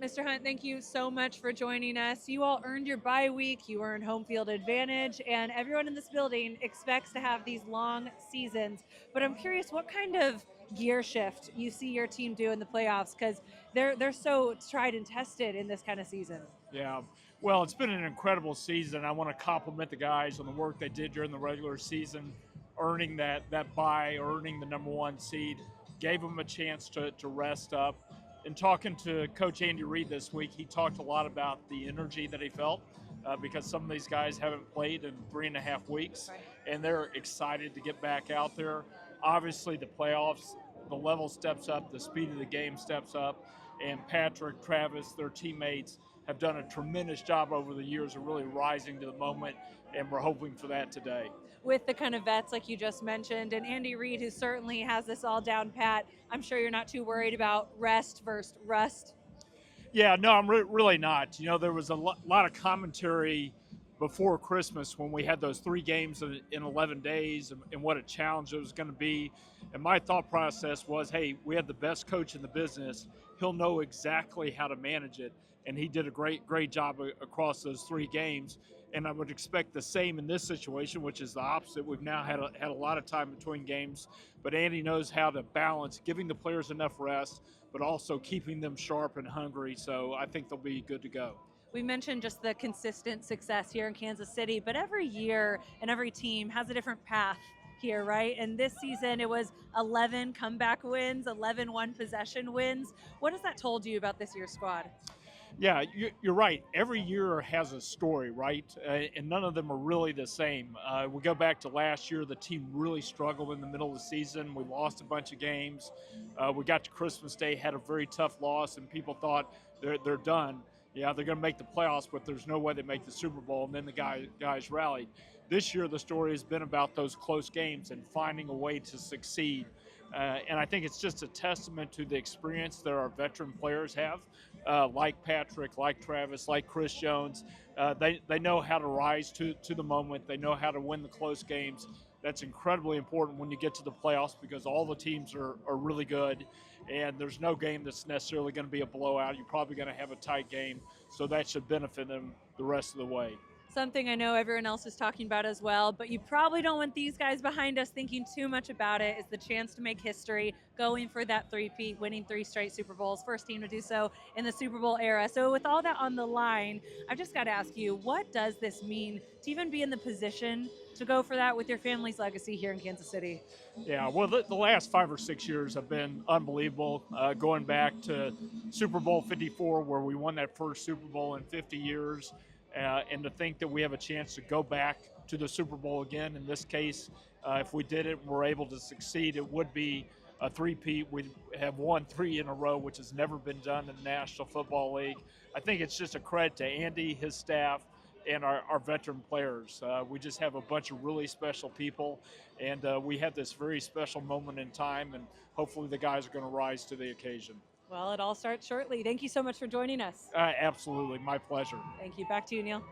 Mr. Hunt, thank you so much for joining us. You all earned your bye week, you earned home field advantage, and everyone in this building expects to have these long seasons. But I'm curious what kind of gear shift you see your team do in the playoffs because they're so tried and tested in this kind of season. Yeah, well, it's been an incredible season. I want to compliment the guys on the work they did during the regular season, earning that bye, earning the number one seed, gave them a chance to rest up. In talking to Coach Andy Reid this week, he talked a lot about the energy that he felt because some of these guys haven't played in 3.5 weeks, Right. and they're excited to get back out there. Obviously, the playoffs, the level steps up, the speed of the game steps up, and Patrick, Travis, their teammates have done a tremendous job over the years of really rising to the moment, and we're hoping for that today. With the kind of vets like you just mentioned, and Andy Reid, who certainly has this all down pat, I'm sure you're not too worried about rest versus rust. Yeah, no, I'm really not. There was a lot of commentary before Christmas when we had those 3 games in 11 days and what a challenge it was going to be. And my thought process was, hey, we had the best coach in the business. He'll know exactly how to manage it. And he did a great job across those 3 games. And I would expect the same in this situation, which is the opposite. We've now had a lot of time between games, but Andy knows how to balance giving the players enough rest, but also keeping them sharp and hungry. So I think they'll be good to go. We mentioned just the consistent success here in Kansas City, but every year and every team has a different path here, right? And this season it was 11 comeback wins, 11 one possession wins. What has that told you about this year's squad? Yeah, you're right. Every year has a story, right? And none of them are really the same. We go back to last year, the team really struggled in the middle of the season. We lost a bunch of games. We got to Christmas Day, had a very tough loss, and people thought they're done. Yeah, they're going to make the playoffs, but there's no way they make the Super Bowl. And then the guys rallied. This year, the story has been about those close games and finding a way to succeed. And I think it's just a testament to the experience that our veteran players have, like Patrick, like Travis, like Chris Jones. They know how to rise to the moment. They know how to win the close games. That's incredibly important when you get to the playoffs because all the teams are really good, and there's no game that's necessarily going to be a blowout. You're probably going to have a tight game, so that should benefit them the rest of the way. Something I know everyone else is talking about as well, but you probably don't want these guys behind us thinking too much about it, is the chance to make history, going for that three-peat, winning 3 straight Super Bowls, first team to do so in the Super Bowl era. So with all that on the line, I've just got to ask you, what does this mean to even be in the position to go for that with your family's legacy here in Kansas City? Yeah, well, the last 5 or 6 years have been unbelievable. Going back to Super Bowl 54, where we won that first Super Bowl in 50 years, and to think that we have a chance to go back to the Super Bowl again. In this case, if we did it and were able to succeed, it would be a three-peat. We'd have won 3 in a row, which has never been done in the National Football League. I think it's just a credit to Andy, his staff, and our veteran players. We just have a bunch of really special people, and we had this very special moment in time, and hopefully the guys are going to rise to the occasion. Well, it all starts shortly. Thank you so much for joining us. Absolutely, my pleasure. Thank you. Back to you, Neil.